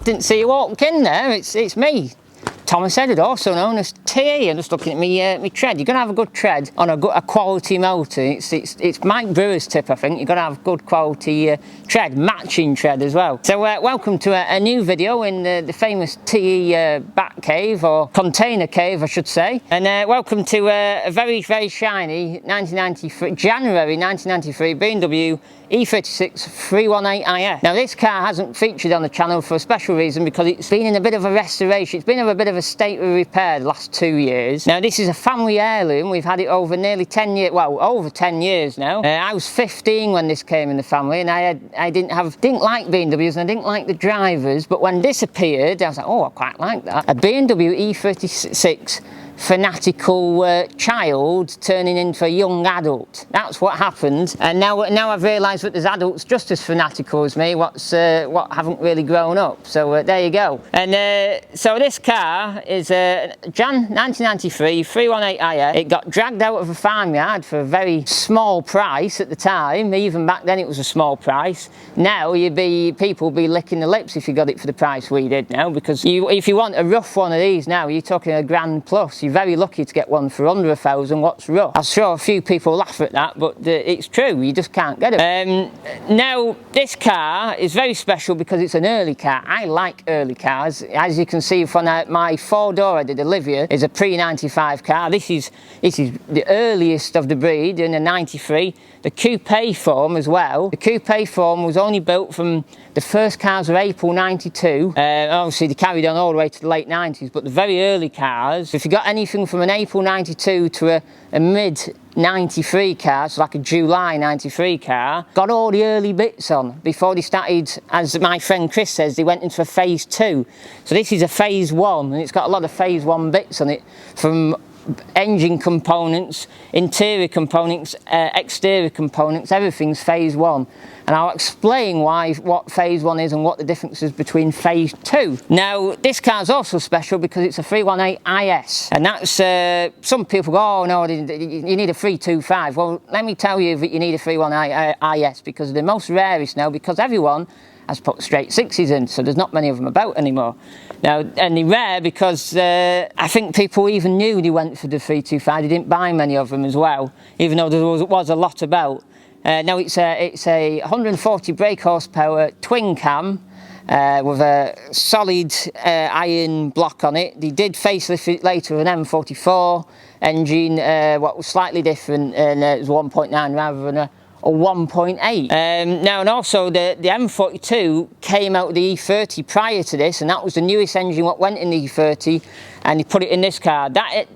didn't see you walk in there. It's me, Thomas Edward, also known as T. I'm just looking at me tread. You're going to have a good tread on a quality motor. It's Mike Brewer's tip, I think. You've got to have good quality tread, matching tread as well. So welcome to a new video in the famous TE bat cave, or container cave I should say. And welcome to a very, very shiny January 1993 Bmw E36 318Is. Now this car hasn't featured on the channel for a special reason, because it's been in a bit of a restoration. It's been in a bit of a state of repair the last 2 years. Now this is a family heirloom. We've had it over nearly 10 years, well, over 10 years now. I was 15 when this came in the family, and I didn't like BMWs, and I didn't like the drivers, but when this appeared, I was like, oh, I quite like that. A BMW E36 fanatical child turning into a young adult. That's what happened, and now I've realised that there's adults just as fanatical as me, what haven't really grown up. So there you go. And so this car is a Jan 1993 318Is. It got dragged out of a farmyard for a very small price at the time. Even back then it was a small price. Now people be licking the lips if you got it for the price we did now, because if you want a rough one of these now, you're talking a grand plus. You're very lucky to get one for under 1,000. What's rough? I'm sure a few people laugh at that, but it's true. You just can't get it. Now this car is very special because it's an early car. I like early cars. As you can see from my four-door I did, Olivia, is a pre-95 car. This is the earliest of the breed in a 93. The coupe form as well. The coupe form was only built from the first cars of April 92. Obviously they carried on all the way to the late 90s, but the very early cars, if you got anything from an April 92 to a mid 93 car, so like a July 93 car, got all the early bits on before they started, as my friend Chris says, they went into a phase 2. So this is a phase 1, and it's got a lot of phase 1 bits on it, from engine components, interior components, exterior components. Everything's phase 1, and I'll explain what phase 1 is and what the difference is between phase 2. Now this car's also special because it's a 318Is, and that's some people go, oh no, you need a 325. Well, let me tell you that you need a 318Is, because they're the most rarest now, because everyone has put straight 6s in, so there's not many of them about anymore. Now, and they're rare because I think people even knew they went for the 325. They didn't buy many of them as well, even though there was a lot about. Now it's a 140 brake horsepower twin cam with a solid iron block on it. They did facelift it later with an M44 engine, what was slightly different, and it was 1.9 rather than a 1.8. Now, and also the M42 came out of the E30 prior to this, and that was the newest engine what went in the E30, and he put it in this car.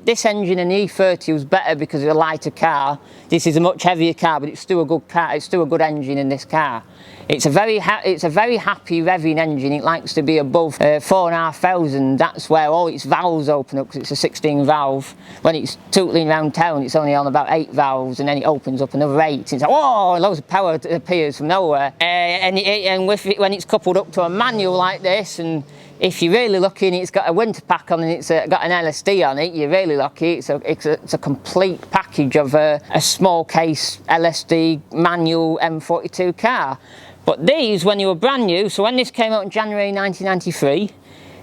This engine in the E30 was better because it's a lighter car. This is a much heavier car, but it's still a good car. It's still a good engine in this car. It's a very happy revving engine. It likes to be above 4,500. That's where all its valves open up, because it's a 16 valve. When it's tootling around town, it's only on about 8 valves, and then it opens up another 8. It's like, whoa, loads of power appears from nowhere. And when it's coupled up to a manual like this, and if you're really lucky and it's got a winter pack on and it's got an LSD on it, you're really lucky. It's a complete package of a small case LSD manual M42 car. But these, when they were brand new, so when this came out in January 1993,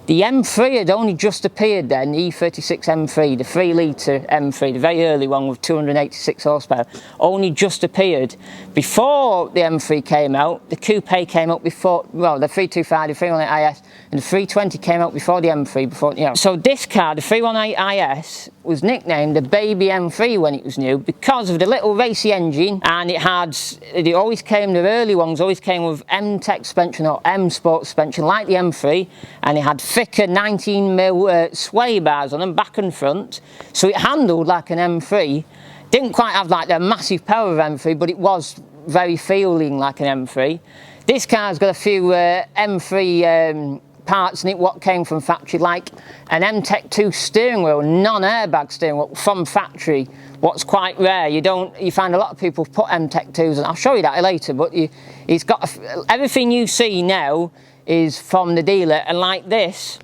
the M3 had only just appeared then, the E36 M3, the 3-litre M3, the very early one with 286 horsepower, only just appeared. Before the M3 came out, the coupe came out before, well, the 325, the 318Is, and the 320 came out before the M3, before, you know. So this car, the 318Is, was nicknamed the baby M3 when it was new, because of the little racy engine, and the early ones always came with M-Tech suspension or M-Sport suspension, like the M3, and it had thicker 19mm sway bars on them, back and front, so it handled like an M3. Didn't quite have like the massive power of M3, but it was very feeling like an M3. This car's got a few M3 parts in it what came from factory, like an M-Tech 2 steering wheel, non-airbag steering wheel from factory, what's quite rare. You find a lot of people put M-Tech 2s, and I'll show you that later, but it's got everything you see now is from the dealer. And like this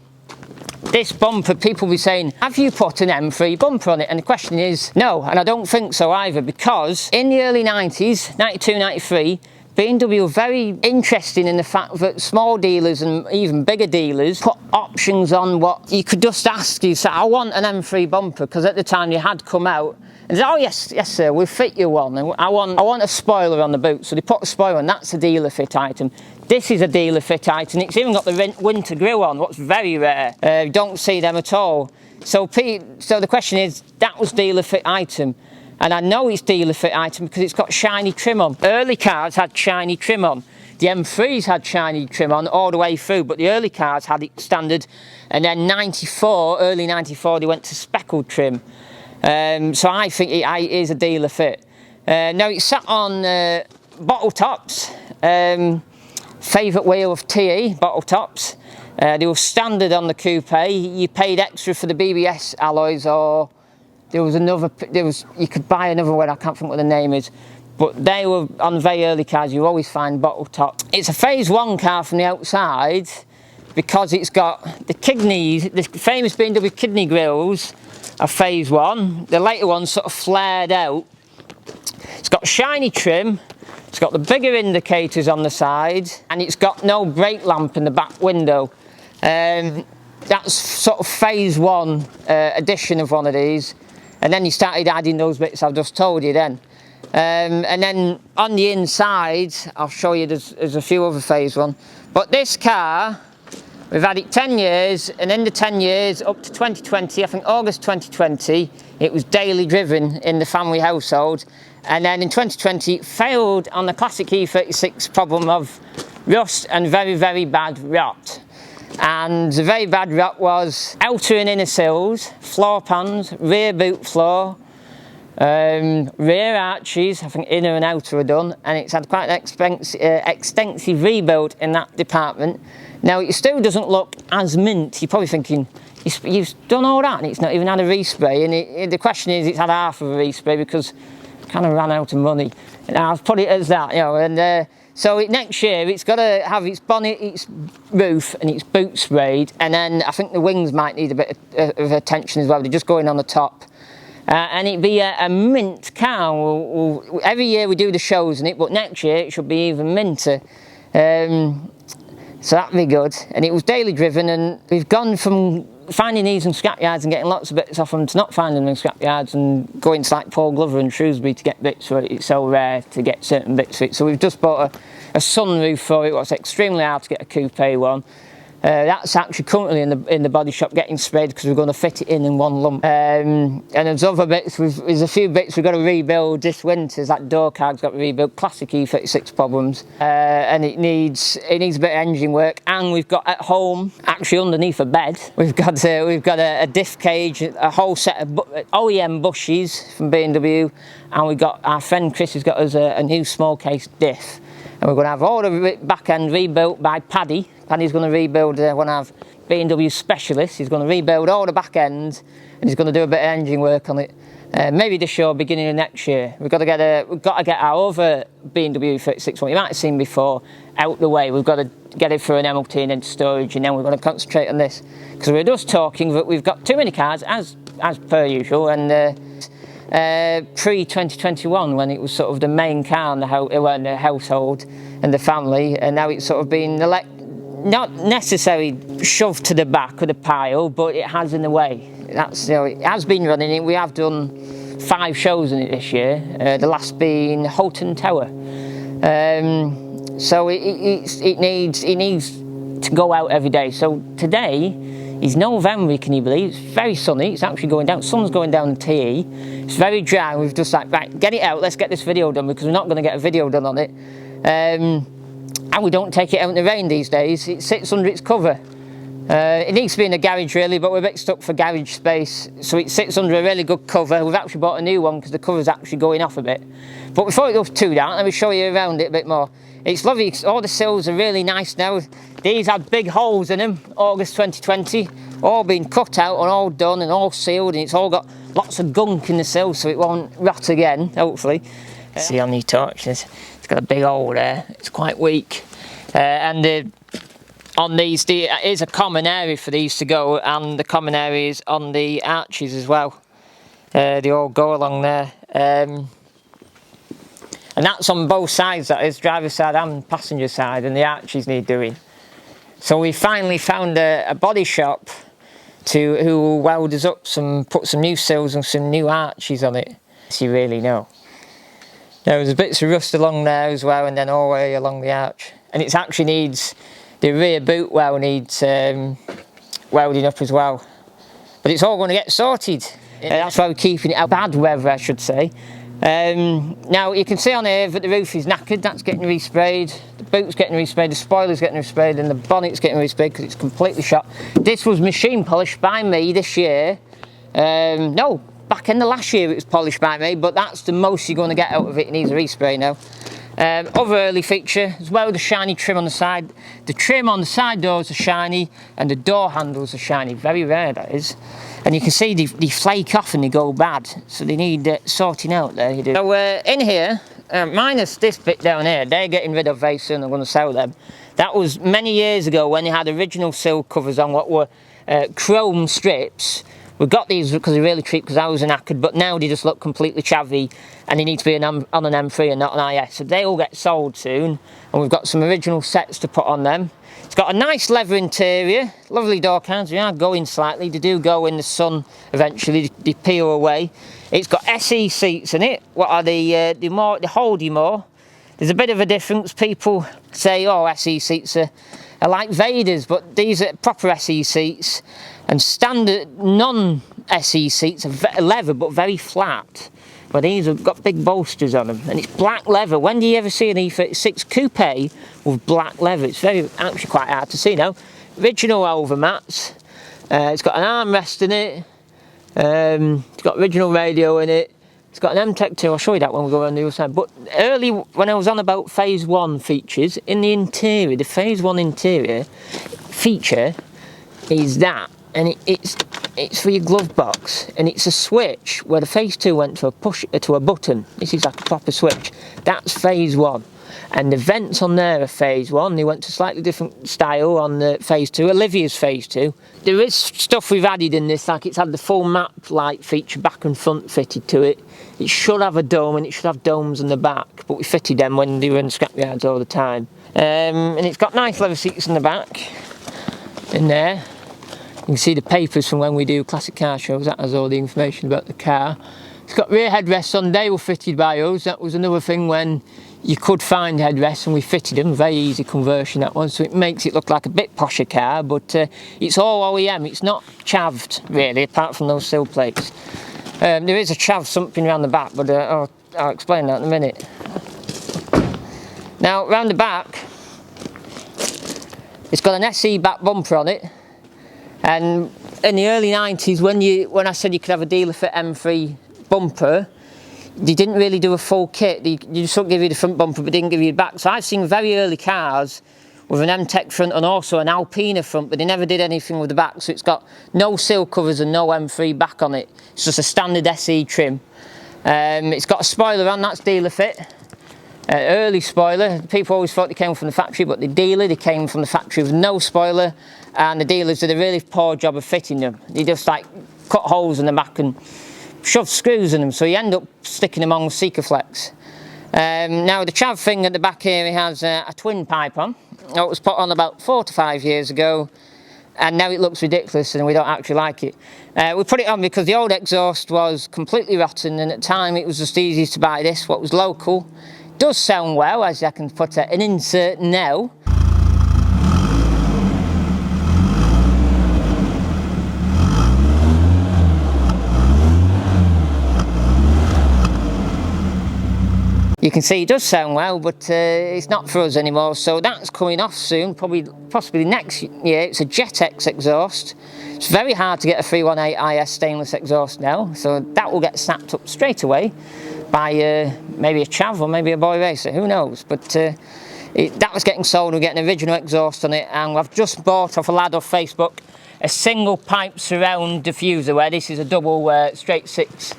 bumper, people be saying, have you put an M3 bumper on it? And the question is no, and I don't think so either, because in the early 90s, 92, 93, BMW are very interesting in the fact that small dealers and even bigger dealers put options on what you could just ask. You say, I want an M3 bumper, because at the time you had come out and said, oh yes sir, we'll fit you one. And I want a spoiler on the boot. So they put a spoiler on, that's a dealer fit item. This is a dealer fit item. It's even got the winter grille on, what's very rare. You don't see them at all. So the question is, that was dealer fit item. And I know it's dealer fit item because it's got shiny trim on. Early cars had shiny trim on. The M3s had shiny trim on all the way through, but the early cars had it standard. And then early 94, they went to speckled trim. So I think it is a dealer fit. Now it's sat on bottle tops. Favourite wheel of TE, bottle tops. They were standard on the coupe. You paid extra for the BBS alloys, or you could buy another one, I can't think what the name is. But they were, on very early cars, you always find bottle top. It's a phase 1 car from the outside, because it's got the kidneys, the famous BMW kidney grills are phase 1. The later ones sort of flared out. It's got shiny trim. It's got the bigger indicators on the side, and it's got no brake lamp in the back window. That's sort of phase 1 edition of one of these, and then you started adding those bits I've just told you then. And then on the inside, I'll show you there's a few other phase 1. But this car, we've had it 10 years, and in the 10 years up to 2020, I think August 2020, it was daily driven in the family household. And then in 2020, it failed on the classic E36 problem of rust and very, very bad rot. And the very bad rot was outer and inner sills, floor pans, rear boot floor, rear arches, I think inner and outer are done, and it's had quite an extensive rebuild in that department. Now it still doesn't look as mint. You're probably thinking, you've done all that and it's not even had a respray, and the question is, it's had half of a respray because kind of ran out of money, and I've put it as that, you know. And so next year it's got to have its bonnet, its roof, and its boot sprayed, and then I think the wings might need a bit of attention as well. They're just going on the top, and it'd be a mint car. Every year we do the shows in it, but next year it should be even minter. So that'd be good. And it was daily driven, and we've gone from finding these in scrapyards and getting lots of bits off them to not finding them in scrapyards and going to like Paul Glover and Shrewsbury to get bits for it. It's so rare to get certain bits for it. So we've just bought a sunroof for it. It's extremely hard to get a coupe one. That's actually currently in the body shop getting sprayed because we're going to fit it in one lump. And there's other bits. There's a few bits we've got to rebuild this winter. That door card's got to rebuild. Classic E36 problems, and it needs a bit of engine work. And we've got at home, actually underneath a bed, we've got a diff cage, a whole set of OEM bushes from Bmw, and we've got our friend Chris has got us a new small case diff. And we're going to have all the back end rebuilt by Paddy. Paddy's going to rebuild one of BMW specialists. He's going to rebuild all the back end, and he's going to do a bit of engine work on it. Maybe this year, beginning of next year. We've got to get our other BMW E36 one you might have seen before out the way. We've got to get it for an MOT and into storage, and then we're going to concentrate on this because we're just talking that we've got too many cars as per usual, and pre-2021 when it was sort of the main car in the household and the family, and now it's sort of been not necessarily shoved to the back of the pile, but it has in a way. That's, you know, it has been running it. We have done 5 shows in it this year, the last being Holton Tower. So it needs to go out every day. So today is November, can you believe? It's very sunny. It's actually going down. Sun's going down the TE. It's very dry. We've just like, right, get it out. Let's get this video done because we're not going to get a video done on it. And we don't take it out in the rain these days. It sits under its cover. It needs to be in a garage really, but we're a bit stuck for garage space. So it sits under a really good cover. We've actually bought a new one because the cover's actually going off a bit. But before it goes too down, let me show you around it a bit more. It's lovely. All the sills are really nice now. These had big holes in them, August 2020. All been cut out and all done and all sealed, and it's all got lots of gunk in the sill so it won't rot again, hopefully. See on these torches, it's got a big hole there. It's quite weak. And on these, there is a common area for these to go, and the common areas on the arches as well. They all go along there. And that's on both sides, that is, driver's side and passenger side, and the arches need doing. So we finally found a body shop who will weld us up put some new sills and some new arches on it. So you really know. There's bits of rust along there as well, and then all the way along the arch. And it actually needs, the rear boot well needs welding up as well. But it's all going to get sorted. That's why we're keeping it out bad weather, I should say. Now you can see on here that the roof is knackered, that's getting resprayed, the boot's getting resprayed, the spoiler's getting resprayed, and the bonnet's getting resprayed because it's completely shot. This was machine polished by me this year. No, back in the last year it was polished by me, but that's the most you're going to get out of it. It needs a respray now. Other early feature as well, the shiny trim on the side. The trim on the side doors are shiny, and the door handles are shiny. Very rare, that is. And you can see they flake off and they go bad, so they need sorting out there. You do. So in here, minus this bit down here, they're getting rid of very soon. I'm going to sell them. That was many years ago when they had original sill covers on what were chrome strips. We got these because they're really cheap because I was knackered, but now they just look completely chavvy and they need to be on an M3 and not an IS. So they all get sold soon, and we've got some original sets to put on them. It's got a nice leather interior, lovely door cards. They are going slightly, they do go in the sun eventually, they peel away. It's got SE seats in it. What are they hold you more. There's a bit of a difference. People say, oh, SE seats are like Vader's, but these are proper SE seats, and standard non-SE seats are leather but very flat. But these have got big bolsters on them, and it's black leather. When do you ever see an E36 Coupe with black leather? It's actually quite hard to see now. Original overmats. It's got an armrest in it. It's got original radio in it. It's got an MTEC 2. I'll show you that when we go on the other side. But early, when I was on about Phase 1 features, in the interior, the Phase 1 interior feature is that. And it's for your glove box, and it's a switch where the Phase 2 went to a button. This is like a proper switch. That's Phase 1, and the vents on there are Phase 1. They went to slightly different style on the Phase 2. Olivia's Phase 2. There is stuff we've added in this, like it's had the full map light feature back and front fitted to it. It should have a dome, and it should have domes in the back, but we fitted them when they were in the scrapyards all the time. And it's got nice leather seats in the back, in there. You can see the papers from when we do classic car shows, that has all the information about the car. It's got rear headrests on, they were fitted by us. That was another thing when you could find headrests, and we fitted them, very easy conversion that one, so it makes it look like a bit posher car, but it's all OEM, it's not chavved really, apart from those sill plates. There is a chav something around the back, but I'll explain that in a minute. Now, round the back, it's got an SE back bumper on it. And in the early 90s, when I said you could have a dealer fit M3 bumper, they didn't really do a full kit. They just sort of give you the front bumper but didn't give you the back. So I've seen very early cars with an MTEC front and also an Alpina front, but they never did anything with the back. So it's got no sill covers and no M3 back on it. It's just a standard SE trim. It's got a spoiler on, that's dealer fit. Early spoiler. People always thought they came from the factory, but they came from the factory with no spoiler, and the dealers did a really poor job of fitting them. They just like cut holes in the back and shoved screws in them, so you end up sticking them on with Sikaflex. Now the chav thing at the back here, it has a twin pipe on. It was put on about 4 to 5 years ago, and now it looks ridiculous and we don't actually like it. We put it on because the old exhaust was completely rotten, and at the time it was just easy to buy this, what was local. Does sound well, as I can put an insert now. You can see it does sound well, but it's not for us anymore, so that's coming off soon, possibly next year. It's a Jetex exhaust. It's very hard to get a 318IS stainless exhaust now, so that will get snapped up straight away by maybe a chav or maybe a boy racer, who knows. But that was getting sold. We're getting original exhaust on it, and I've just bought off a lad off Facebook a single pipe surround diffuser, where this is a double straight 6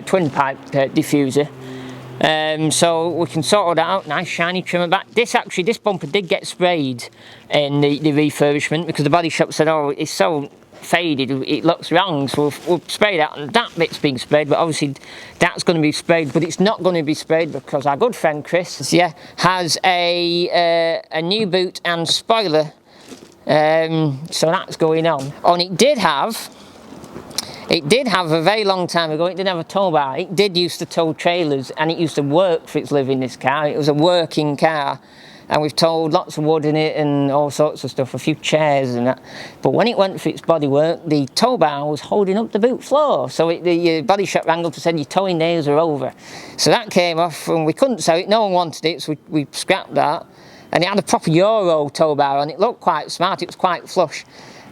twin pipe diffuser. So we can sort that out. Nice shiny trim at back. This bumper did get sprayed in the refurbishment because the body shop said, oh, it's so faded, it looks wrong, so we've sprayed that, and that bit's being sprayed, but obviously that's going to be sprayed, but it's not going to be sprayed because our good friend Chris, yeah, has a new boot and spoiler, so that's going on. And it did have a very long time ago, it didn't have a tow bar. It did used to tow trailers, and it used to work for its living, this car. It was a working car, and we've towed lots of wood in it and all sorts of stuff, a few chairs and that. But when it went for its bodywork, the tow bar was holding up the boot floor. So the body shop rang up and said, your towing days are over. So that came off, and we couldn't sell it. No one wanted it, so we scrapped that. And it had a proper Euro tow bar on it. It looked quite smart, it was quite flush.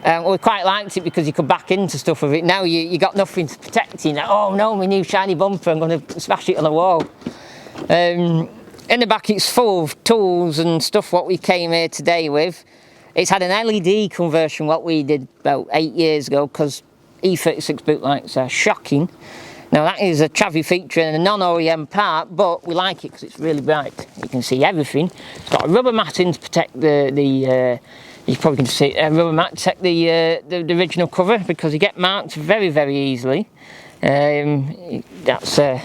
We quite liked it because you could back into stuff with it. Now you got nothing to protect you. Oh no, my new shiny bumper, I'm going to smash it on the wall. In the back it's full of tools and stuff what we came here today with. It's had an LED conversion what we did about 8 years ago, because E36 boot lights are shocking. Now that is a chavvy feature and a non-OEM part, but we like it because it's really bright. You can see everything. It's got a rubber matting to protect you probably can see a rubber mat to protect the original cover, because you get marked very, very easily. That's a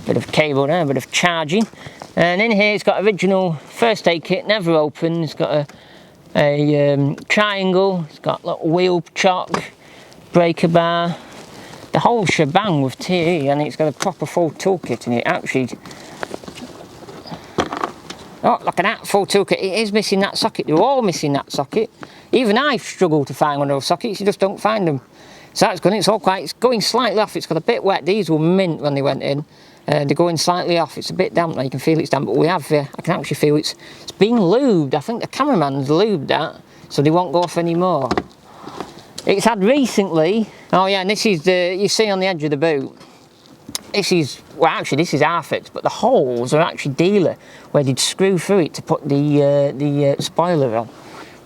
bit of cable there, a bit of charging. And in here it's got original first aid kit, never opened. It's got a triangle, it's got a little wheel chock, breaker bar, the whole shebang with TE, and it's got a proper full toolkit in it. Actually, oh, look at that, full toolkit. It is missing that socket. They're all missing that socket. Even I've struggled to find one of those sockets. You just don't find them. So that's good. It's all quite. It's going slightly off. It's got a bit wet. These were mint when they went in. They're going slightly off. It's a bit damp now. You can feel it's damp, but we have. I can actually feel it's being lubed. I think the cameraman's lubed that, so they won't go off anymore. It's had recently. Oh yeah, and this is you see on the edge of the boot. This is, well actually this is our fix, but the holes are actually dealer, where they'd screw through it to put the spoiler on.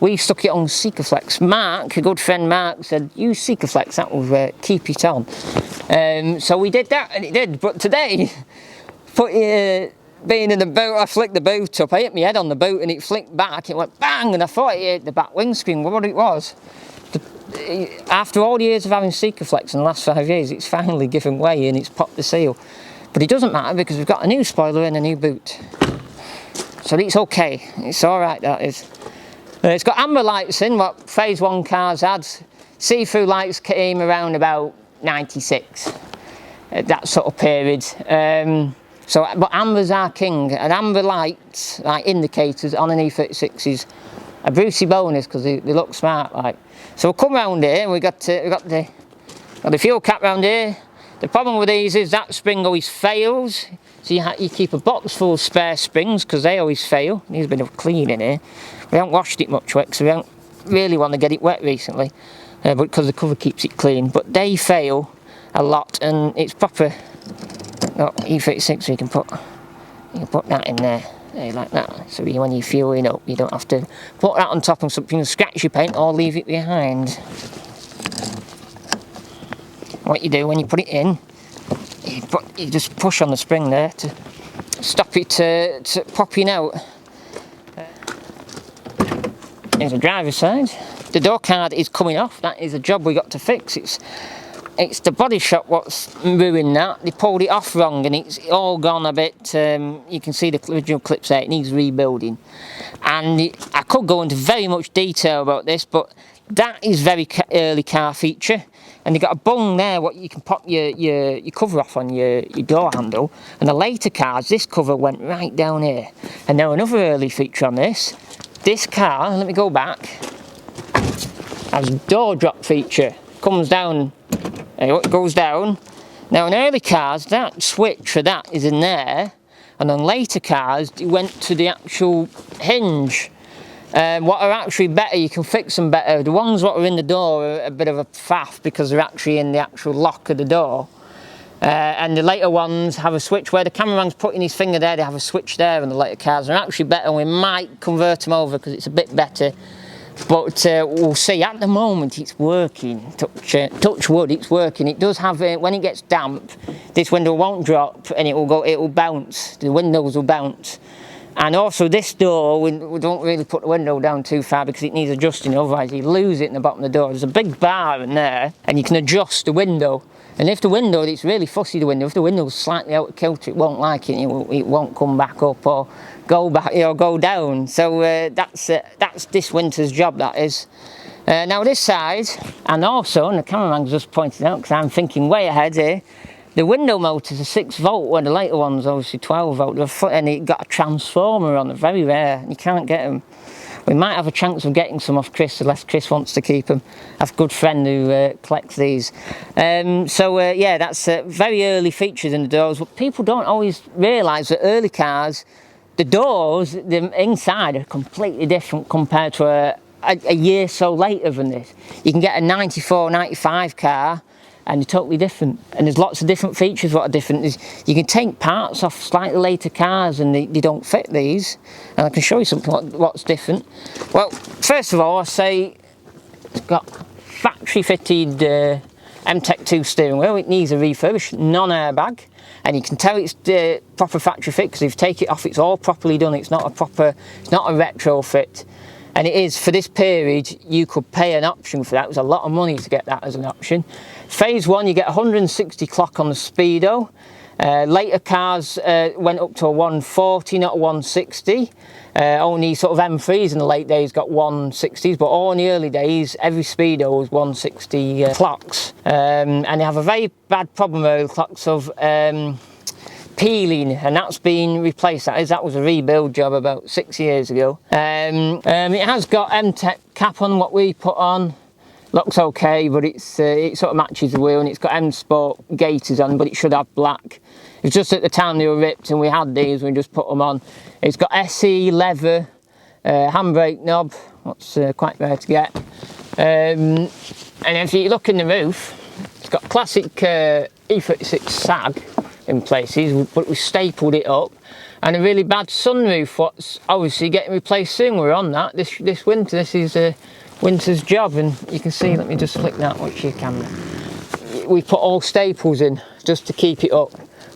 We stuck it on Sikaflex. Mark, a good friend Mark, said use Sikaflex, that will keep it on. So we did that, and it did. But today, being in the boot, I flicked the boot up, I hit my head on the boot and it flicked back, it went bang, and I thought it hit the back windscreen. What it was, after all the years of having Sikaflex in the last 5 years, it's finally given way and it's popped the seal. But it doesn't matter because we've got a new spoiler and a new boot. So it's okay, it's alright, that is. It's got amber lights in, what phase 1 cars had. See-through lights came around about 96, that sort of period. But ambers are king, and amber lights, like indicators on an E36 is a Brucey bonus because they look smart like. So we'll come round here and we got the fuel cap round here. The problem with these is that spring always fails, so you keep a box full of spare springs because they always fail. Needs a bit of cleaning here. We haven't washed it much wet because we don't really want to get it wet recently, but because the cover keeps it clean. But they fail a lot, and it's proper. Oh, E36, so you can put that in there. Like that, so when you're fueling up you don't have to put that on top of something and scratch your paint or leave it behind. What you do when you put it in, you just push on the spring there to stop it to popping out. Here's the driver's side. The door card is coming off, that is a job we got to fix. It's the body shop what's ruined that. They pulled it off wrong and it's all gone a bit, you can see the original clips there, it needs rebuilding. And I could go into very much detail about this, but that is very early car feature. And they've got a bung there what you can pop your cover off on your door handle. And the later cars, this cover went right down here. And now another early feature on this car, let me go back, has a door drop feature. Comes down, it goes down. Now in early cars, that switch for that is in there, and on later cars, it went to the actual hinge. What are actually better, you can fix them better. The ones that are in the door are a bit of a faff because they're actually in the actual lock of the door. And the later ones have a switch where the cameraman's putting his finger there, they have a switch there, and the later cars are actually better, and we might convert them over because it's a bit better. But we'll see. At the moment it's working, touch wood, it's working. It does have, when it gets damp, this window won't drop and it will bounce, the windows will bounce. And also this door, we don't really put the window down too far because it needs adjusting, otherwise you lose it in the bottom of the door. There's a big bar in there and you can adjust the window. And if the window, it's really fussy, the window, if the window's slightly out of kilter, it won't like it, it won't come back up or go back, go down. So that's this winter's job, that is. Now this side, and also, and the cameraman's just pointed out because I'm thinking way ahead here, the window motors are 6 volt, where the later ones obviously 12 volt, and it got a transformer on, they're very rare, you can't get them. We might have a chance of getting some off Chris, unless Chris wants to keep them. I have a good friend who collects these. Yeah, that's very early features in the doors, but people don't always realise that early cars, the doors, the inside are completely different compared to a year so later than this. You can get a 94, 95 car, and they're totally different, and there's lots of different features what are different. You can take parts off slightly later cars and they don't fit these, and I can show you something what's different. Well, first of all, I say it's got factory fitted MTEC 2 steering wheel. It needs a refurbish, non-airbag, and you can tell it's the proper factory fit because if you take it off it's all properly done. It's not a retrofit. And it is, for this period, you could pay an option for that. It was a lot of money to get that as an option. Phase 1, you get 160 clock on the speedo. Later cars went up to a 140, not a 160. Only sort of M3s in the late days got 160s, but all in the early days, every speedo was 160 clocks. And they have a very bad problem with the clocks of peeling, and that's been replaced. That was a rebuild job about 6 years ago. It has got MTEC cap on, what we put on. Looks okay, but it sort of matches the wheel, and it's got M Sport gaiters on, but it should have black. It's just at the time they were ripped, and we had these, we just put them on. It's got SE leather, handbrake knob, what's quite rare to get. And if you look in the roof, it's got classic E36 sag in places, but we stapled it up, and a really bad sunroof, what's obviously getting replaced soon. We're on that this winter. This is a winter's job, and you can see, let me just flick that, watch your camera. We put all staples in just to keep it up,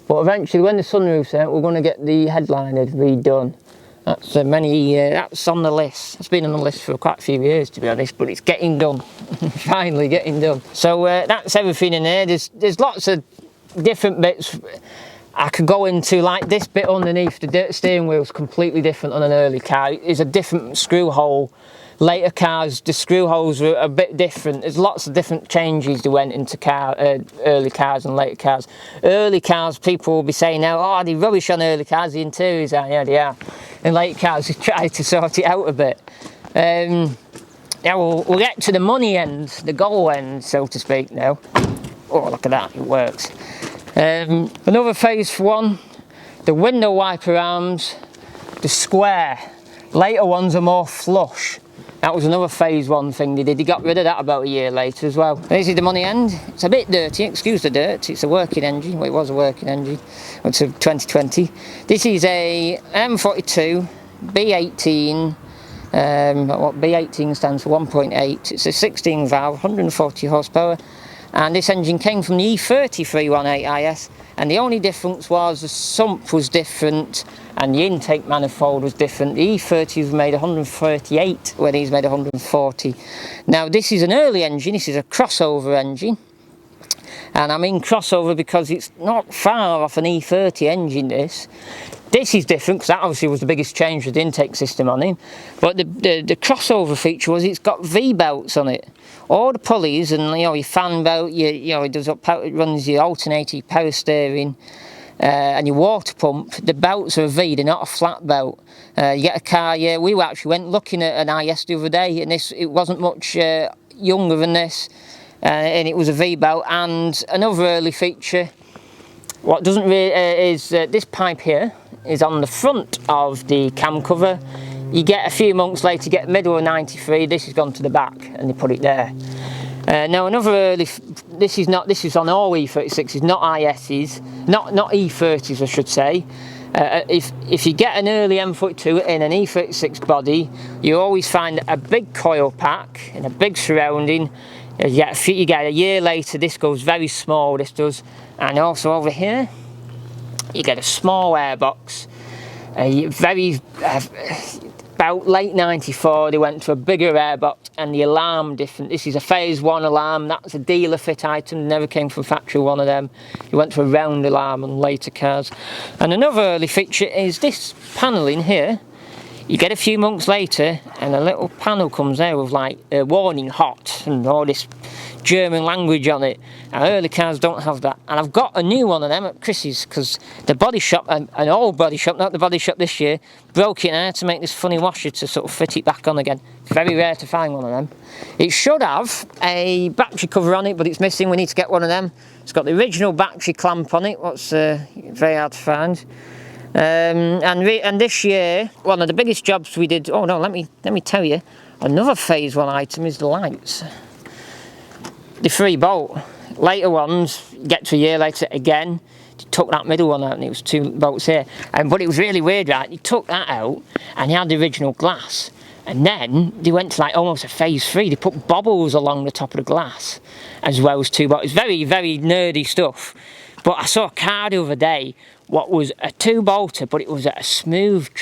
but eventually when the sunroof's out, we're going to get the headliner redone. That's that's on the list. It's been on the list for quite a few years, to be honest, but it's getting done. Finally getting done. So that's everything in there. There's lots of different bits I could go into, like this bit underneath the steering wheel is completely different on an early car. It's a different screw hole. Later cars, the screw holes were a bit different. There's lots of different changes that went into early cars and later cars. Early cars, people will be saying now, oh, they're rubbish on early cars, the interiors are, yeah, they are. And late cars, they try to sort it out a bit. Now we'll get to the money end, the goal end, so to speak now. Oh, look at that, it works. Another phase 1, the window wiper arms, the square. Later ones are more flush. That was another phase 1 thing they did. They got rid of that about a year later as well. This is the money end. It's a bit dirty, excuse the dirt. It's a working engine. Well, it was a working engine until 2020. This is a M42 B18. What B18 stands for 1.8. It's a 16 valve, 140 horsepower. And this engine came from the E36 318Is, and the only difference was the sump was different and the intake manifold was different. The E30 was made 138, where these made 140. Now this is an early engine, this is a crossover engine, and I mean crossover because it's not far off an E30 engine. This is different because that obviously was the biggest change with the intake system on it, but the crossover feature was it's got V-belts on it. All the pulleys and your fan belt, it runs your alternator, your power steering, and your water pump. The belts are a V, they're not a flat belt. You get a car, we actually went looking at an IS the other day, and it wasn't much younger than this, and it was a V belt. And another early feature, what doesn't really is this pipe here is on the front of the cam cover. You get a few months later, you get middle of 93, this has gone to the back and they put it there. Now another early, this is on all E36s, not ISs, not E30s I should say. If you get an early M42 in an E36 body, you always find a big coil pack and a big surrounding. You get a year later, this goes very small, this does, and also over here, you get a small airbox. a very about late 94 they went to a bigger airbox, and the alarm different. This is a phase 1 alarm, that's a dealer fit item, never came from factory, one of them. You went to a round alarm on later cars. And another early feature is this panelling here. You get a few months later and a little panel comes there with like a warning hot and all this German language on it. Now, early cars don't have that. And I've got a new one of them at Chris's because the body shop, an old body shop, not the body shop this year, broke it and I had to make this funny washer to sort of fit it back on again. It's very rare to find one of them. It should have a battery cover on it, but it's missing. We need to get one of them. It's got the original battery clamp on it, what's very hard to find. And this year, one of the biggest jobs we did, oh no, let me tell you, another phase 1 item is the lights. The 3-bolt. Later ones, get to a year later again, he took that middle one out and it was 2 bolts here. But it was really weird, right? He took that out and he had the original glass. And then they went to like almost a phase 3. They put bobbles along the top of the glass as well as 2 bolts. It's very, very nerdy stuff. But I saw a car the other day, what was a 2-bolter, but it was a smooth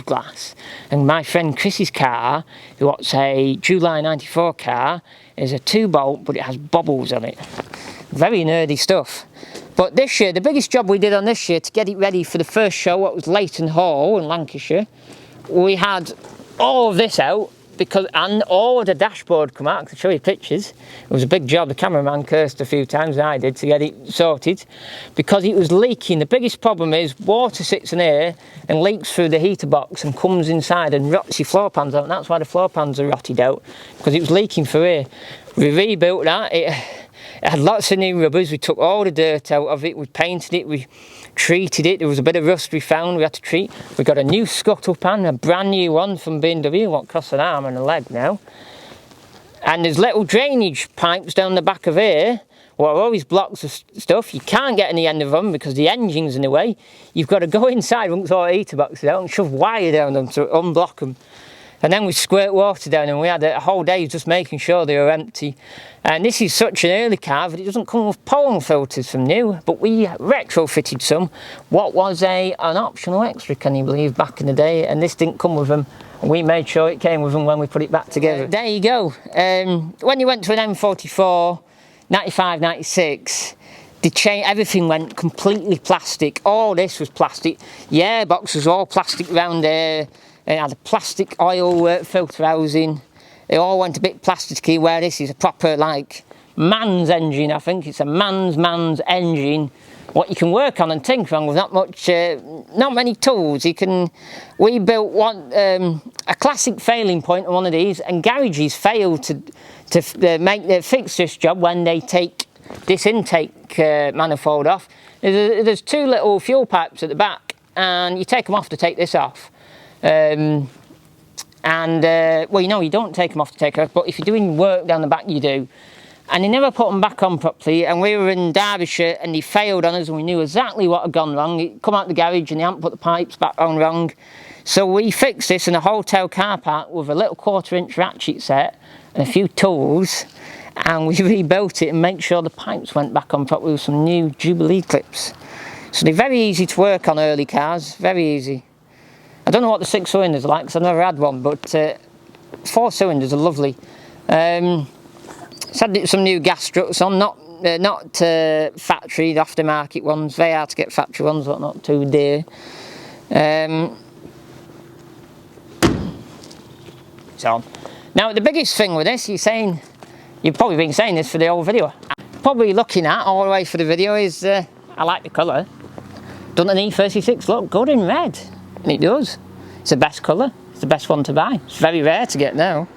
glass. And my friend Chris's car, what's a July 94 car, is a 2-bolt, but it has bobbles on it. Very nerdy stuff. But this year, the biggest job we did on this year to get it ready for the first show, what was Leighton Hall in Lancashire, we had all of this out, and all of the dashboard come out. I can show you pictures. It was a big job. The cameraman cursed a few times, I did, to get it sorted because it was leaking. The biggest problem is water sits in here and leaks through the heater box and comes inside and rots your floor pans out, and that's why the floor pans are rotted out, because it was leaking through here. We rebuilt that. It had lots of new rubbers. We took all the dirt out of it. We painted it. We treated it. There was a bit of rust we found we had to treat. We got a new scuttle pan, a brand new one from Bmw, what costs an arm and a leg now. And there's little drainage pipes down the back of here, what are always blocks of stuff. You can't get in the end of them because the engine's in the way. You've got to go inside once all the heater boxes out and shove wire down them to unblock them. And then we squirt water down, and we had a whole day just making sure they were empty. And this is such an early car that it doesn't come with pollen filters from new, but we retrofitted some. What was an optional extra, can you believe, back in the day, and this didn't come with them. And we made sure it came with them when we put it back together. There you go. When you went to an M44, 95, 96, everything went completely plastic. All this was plastic. The airbox was all plastic round there. It had a plastic oil filter housing. They all went a bit plasticky, where this is a proper, like, man's engine, I think. It's a man's engine. What you can work on and tinker on with not many tools. We built one, a classic failing point on one of these, and garages fail to fix this job when they take this intake manifold off. There's 2 little fuel pipes at the back, and you take them off to take this off. Well, you know, you don't take them off to take it off, but if you're doing work down the back, you do. And they never put them back on properly, and we were in Derbyshire and they failed on us, and we knew exactly what had gone wrong. It come out the garage and they hadn't put the pipes back on wrong. So we fixed this in a hotel car park with a little 1/4-inch ratchet set and a few tools, and we rebuilt it and made sure the pipes went back on properly with some new Jubilee clips. So they're very easy to work on, early cars, very easy. I don't know what the 6 cylinders are like because I've never had one, but 4 cylinders are lovely. It's had some new gas struts on, not factory, the aftermarket ones. Very hard to get factory ones, but not too dear. It's on. Now the biggest thing with this, you've probably been saying this for the whole video. Probably looking at all the way for the video is, I like the colour. Doesn't an E36 look good in red? And it does. It's the best colour. It's the best one to buy. It's very rare to get now.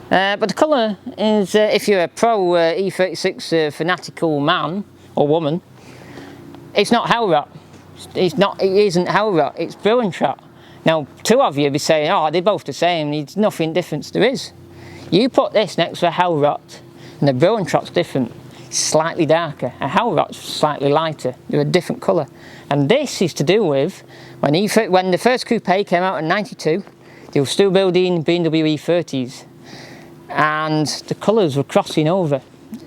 But the colour is, if you're a pro E36 fanatical man or woman, it's not hell rot. It isn't hell rot. It's brilliant rot. Now, 2 of you be saying, oh, they're both the same. There's nothing difference there is. You put this next to a hell rot, and the brilliant rot's different. It's slightly darker. A hell rot's slightly lighter. They're a different colour. And this is to do with when the first coupe came out in '92, they were still building Bmw E30s, and the colours were crossing over.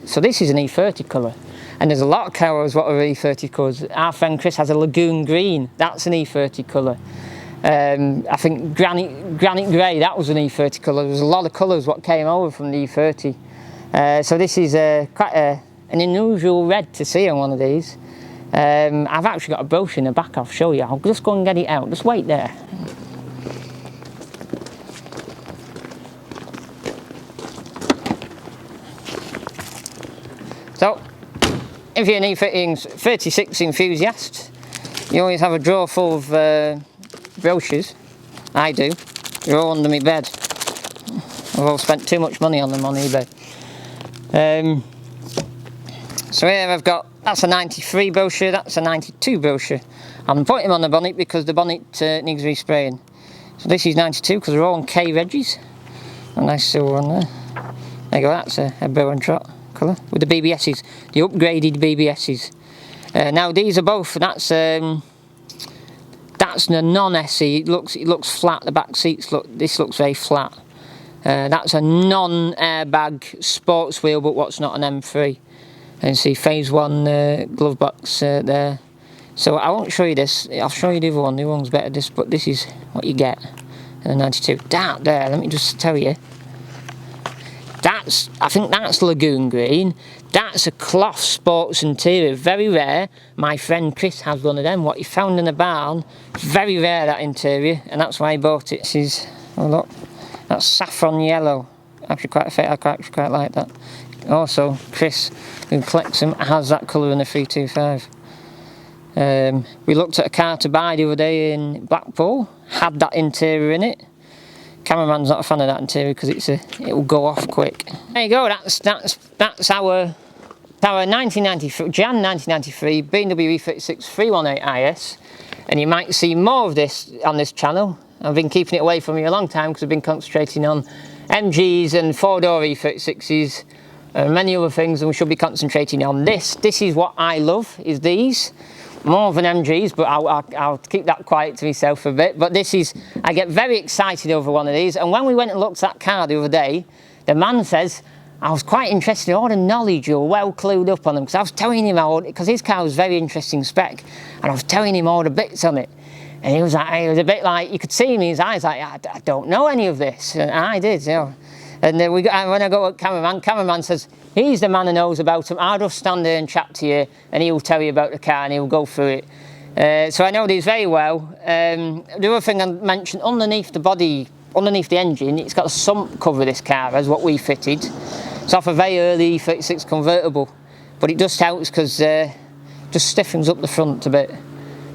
So this is an E30 colour, And there's a lot of colours what are E30 colours. Our friend Chris has a lagoon green, that's an E30 colour. I think granite grey, that was an E30 colour. There was a lot of colours what came over from the E30. So this is quite an unusual red to see on one of these. I've actually got a brochure in the back, I'll show you. I'll just go and get it out, just wait there. So, if you're an E36 enthusiast, you always have a drawer full of brochures. I do. They're all under my bed. I've all spent too much money on them on eBay. So here I've got, that's a 93 brochure, that's a 92 brochure. I'm putting them on the bonnet because the bonnet needs respraying. So this is 92 because they're all on K Reggies. A nice silver one there. There you go, that's a bow and trot colour with the BBSs, the upgraded BBSs. Now these are both, that's the non-SE. It looks flat. The back seats this looks very flat. That's a non-airbag sports wheel, but what's not an M3. And see phase 1 glove box there. So I won't show you this. I'll show you the other one. The other one's better. But this is what you get in a 92. That there. Let me just tell you. I think that's lagoon green. That's a cloth sports interior, very rare. My friend Chris has one of them, what he found in the barn. Very rare, that interior, and that's why he bought it. This is, oh look, that's saffron yellow. Actually quite a fit, I actually quite like that. Also, Chris, who collects them, has that colour in the 325. We looked at a car to buy the other day in Blackpool, had that interior in it. Cameraman's not a fan of that interior because it will go off quick. There you go. That's our 1993 Jan 1993 Bmw E36 318Is, and you might see more of this on this channel. I've been keeping it away from you a long time because I've been concentrating on MGs and 4-door E36s and many other things, and we should be concentrating on this. This is what I love, is these. More than MGs, but I'll keep that quiet to myself a bit. But this is, I get very excited over one of these. And when we went and looked at that car the other day, the man says, I was quite interested in all the knowledge, you're well clued up on them. Because I was telling him because his car was very interesting spec. And I was telling him all the bits on it. And he was a bit like, you could see in his eyes, like, I don't know any of this. And I did, you know. And when I go at cameraman says, he's the man who knows about them. I'll just stand there and chat to you, and he'll tell you about the car, and he'll go through it. So I know these very well. The other thing I mentioned, underneath the body, underneath the engine, it's got a sump cover, this car, as what we fitted. It's off a very early E36 convertible, but it just helps because just stiffens up the front a bit.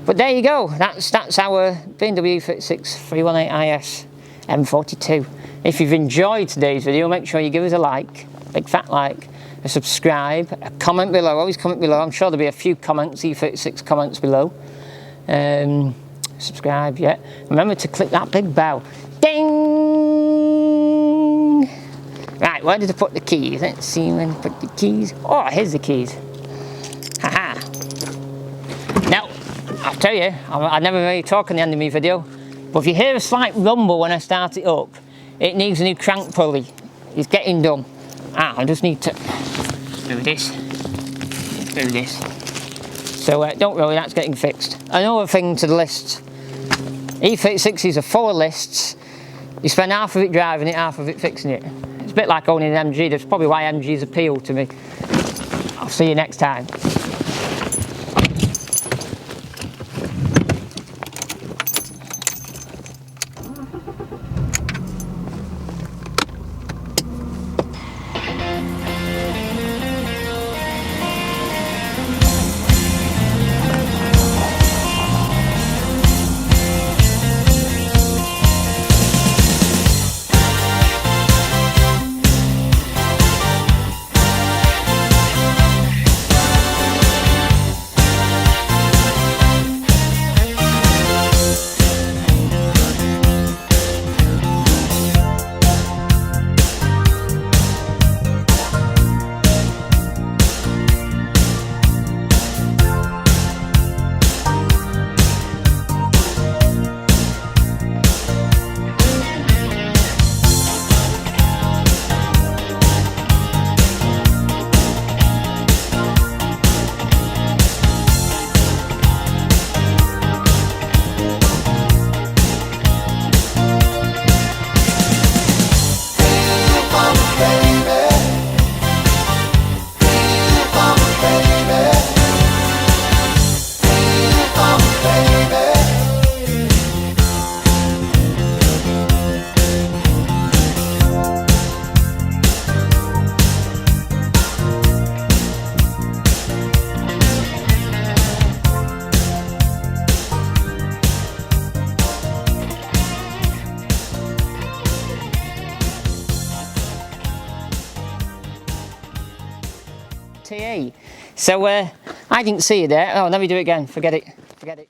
But there you go, that's our Bmw E36 318Is M42. If you've enjoyed today's video, make sure you give us a like, big fat like, a subscribe, a comment below, always comment below. I'm sure there'll be a few comments, E36 comments below. Subscribe, yeah. Remember to click that big bell. Ding! Right, where did I put the keys? Let's see when I put the keys. Oh, here's the keys. Haha. Now, I'll tell you, I never really talk on the end of my video, but if you hear a slight rumble when I start it up, it needs a new crank pulley. It's getting done. I just need to do this. So don't worry, that's getting fixed. Another thing to the list. E36s are full of lists. You spend half of it driving it, half of it fixing it. It's a bit like owning an MG. That's probably why MGs appeal to me. I'll see you next time. TE. So I didn't see you there. Oh, let me do it again. Forget it.